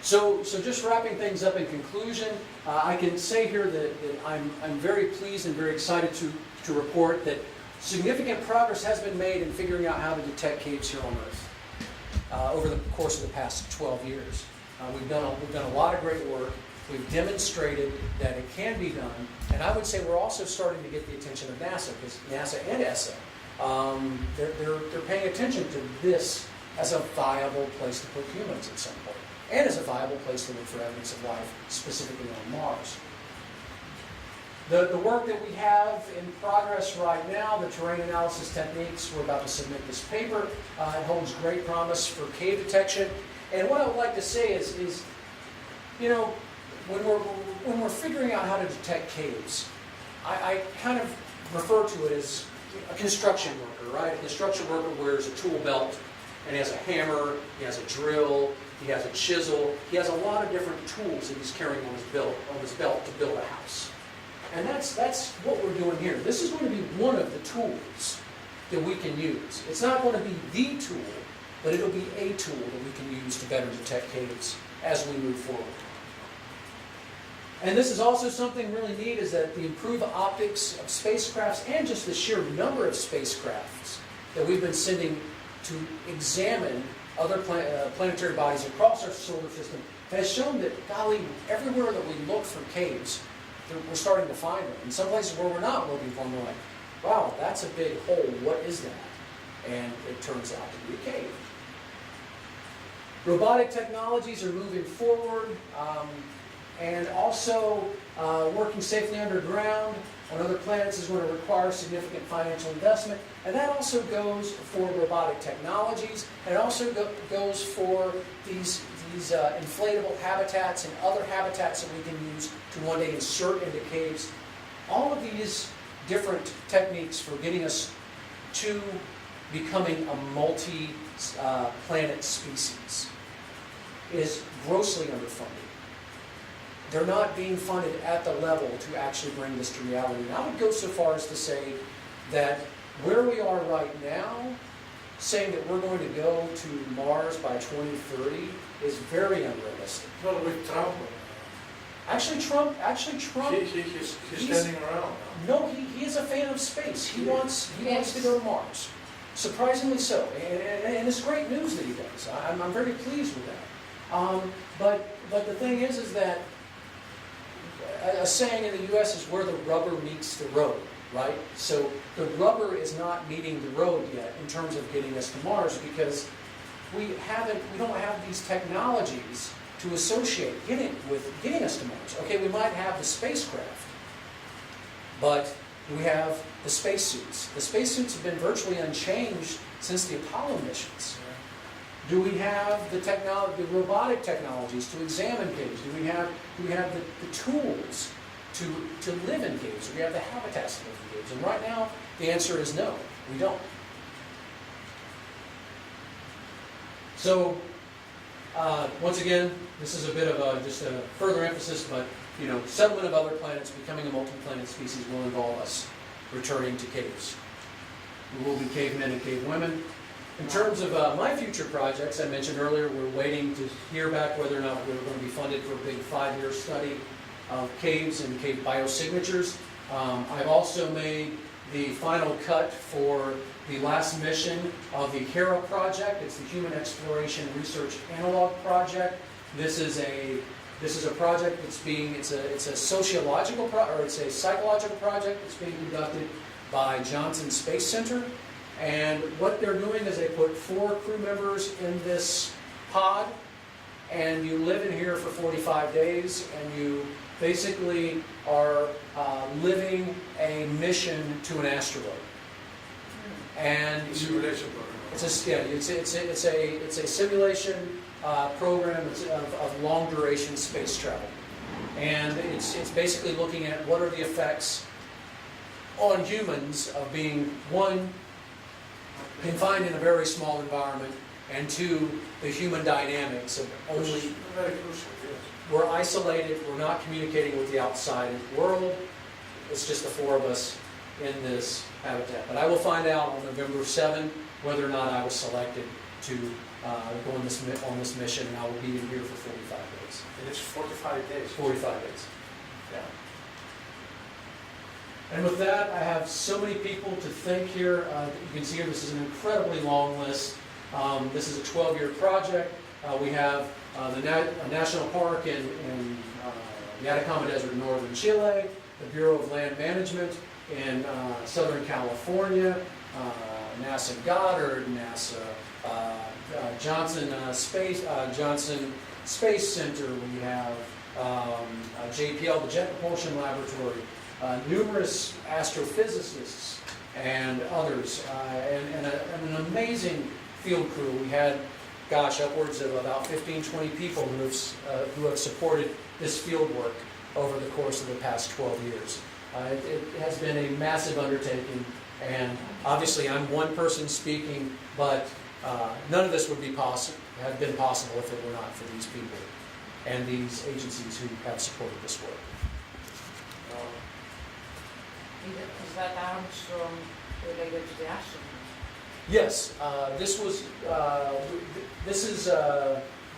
So just wrapping things up in conclusion, I can say here that I'm very pleased and very excited to report that significant progress has been made in figuring out how to detect caves here on Earth over the course of the past 12 years. We've done a lot of great work. We've demonstrated that it can be done, and I would say we're also starting to get the attention of NASA, because NASA and ESA, they're paying attention to this as a viable place to put humans at some point, and as a viable place to look for evidence of life, specifically on Mars. The work that we have in progress right now, the terrain analysis techniques, we're about to submit this paper. It holds great promise for cave detection. And what I would like to say is you know, when we're figuring out how to detect caves, I kind of refer to it as a construction worker, right? A construction worker wears a tool belt, and he has a hammer, he has a drill, he has a chisel, he has a lot of different tools that he's carrying on his belt to build a house. And that's what we're doing here. This is going to be one of the tools that we can use. It's not going to be the tool, but it'll be a tool that we can use to better detect caves as we move forward. And this is also something really neat, is that the improved optics of spacecrafts and just the sheer number of spacecrafts that we've been sending to examine other planetary bodies across our solar system has shown that, golly, everywhere that we look for caves, we're starting to find them. In some places where we're not looking for them, we're like, wow, that's a big hole, what is that? And it turns out to be a cave. Robotic technologies are moving forward, and also working safely underground on other planets is going to require significant financial investment, and that also goes for robotic technologies, and it also goes for these inflatable habitats and other habitats that we can use to one day insert into caves. All of these different techniques for getting us to becoming a multi-planet species is grossly underfunded. They're not being funded at the level to actually bring this to reality. And I would go so far as to say that where we are right now, saying that we're going to go to Mars by 2030 is very unrealistic. Not with Trump. Actually, Trump. He's standing around now. No, he is a fan of space. He wants to go to Mars. Surprisingly so, and it's great news that he does. I'm very pleased with that. But the thing is that a saying in the U.S. is where the rubber meets the road, right? So the rubber is not meeting the road yet in terms of getting us to Mars, because we don't have these technologies to associate getting us to Mars. Okay, we might have the spacecraft, but we have the spacesuits. The spacesuits have been virtually unchanged since the Apollo missions. Do we have the robotic technologies to examine caves? Do we have the tools to live in caves? Do we have the habitats to live in caves? And right now, the answer is no, we don't. So, once again, this is a bit of just a further emphasis, but settlement of other planets, becoming a multi-planet species will involve us returning to caves. We will be cavemen and cavewomen. In terms of my future projects, I mentioned earlier, we're waiting to hear back whether or not we're going to be funded for a big 5-year study of caves and cave biosignatures. I've also made the final cut for the last mission of the HERA project. It's the Human Exploration Research Analog Project. This is a project it's a sociological it's a psychological project that's being conducted by Johnson Space Center. And what they're doing is they put 4 crew members in this pod, and you live in here for 45 days, and you basically are living a mission to an asteroid. And Simulation program. it's a simulation program of long duration space travel, and it's basically looking at what are the effects on humans of being, one, confined in a very small environment, and two, the human dynamics of only Very crucial, yes. we're isolated, we're not communicating with the outside world. It's just the 4 of us in this habitat. But I will find out on November 7 whether or not I was selected to go on this mission, and I will be in here for 45 days. And it's 45 days. 45 days. Yeah. And with that, I have so many people to thank here. You can see here this is an incredibly long list. This is a 12-year project. We have the National Park in the Atacama Desert in northern Chile, the Bureau of Land Management in Southern California, NASA Goddard, NASA Johnson Space Center. We have JPL, the Jet Propulsion Laboratory, numerous astrophysicists and others, and an amazing field crew. We had, gosh, upwards of about 15, 20 people who have supported this field work over the course of the past 12 years. It has been a massive undertaking, and obviously I'm one person speaking, but none of this would have been possible if it were not for these people and these agencies who have supported this work. Is that Armstrong related to the astronaut? Yes,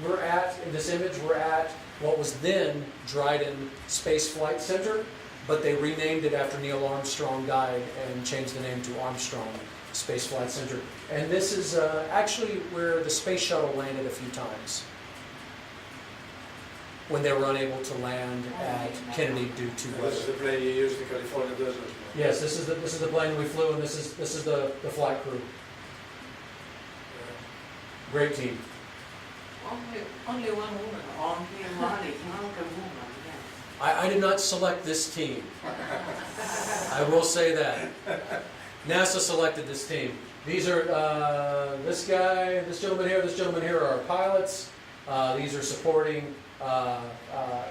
we're at, in this image, we're at what was then Dryden Space Flight Center, but they renamed it after Neil Armstrong died and changed the name to Armstrong Space Flight Center. And this is actually where the space shuttle landed a few times when they were unable to land at Kennedy due to And weather. this is the plane you used in California desert. Yes, this is the plane we flew, and this is the flight crew. Great team. Only one woman. Only one woman, yes. I did not select this team. I will say that. NASA selected this team. These are this guy, this gentleman here are our pilots. These are supporting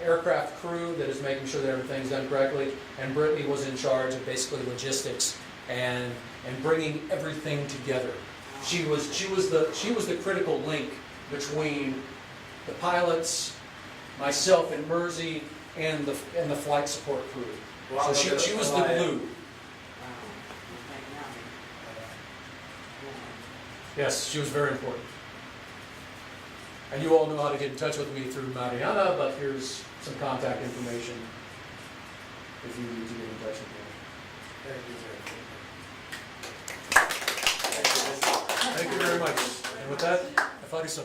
aircraft crew that is making sure that everything's done correctly. And Brittany was in charge of basically logistics and bringing everything together. She was the critical link between the pilots, myself and Mersey, and the flight support crew. Wow, So she was the glue. Yes, she was very important. And you all know how to get in touch with me through Mariana, but here's some contact information if you need to get in touch with me. Thank you. Thank you very much. And with that, I thought so.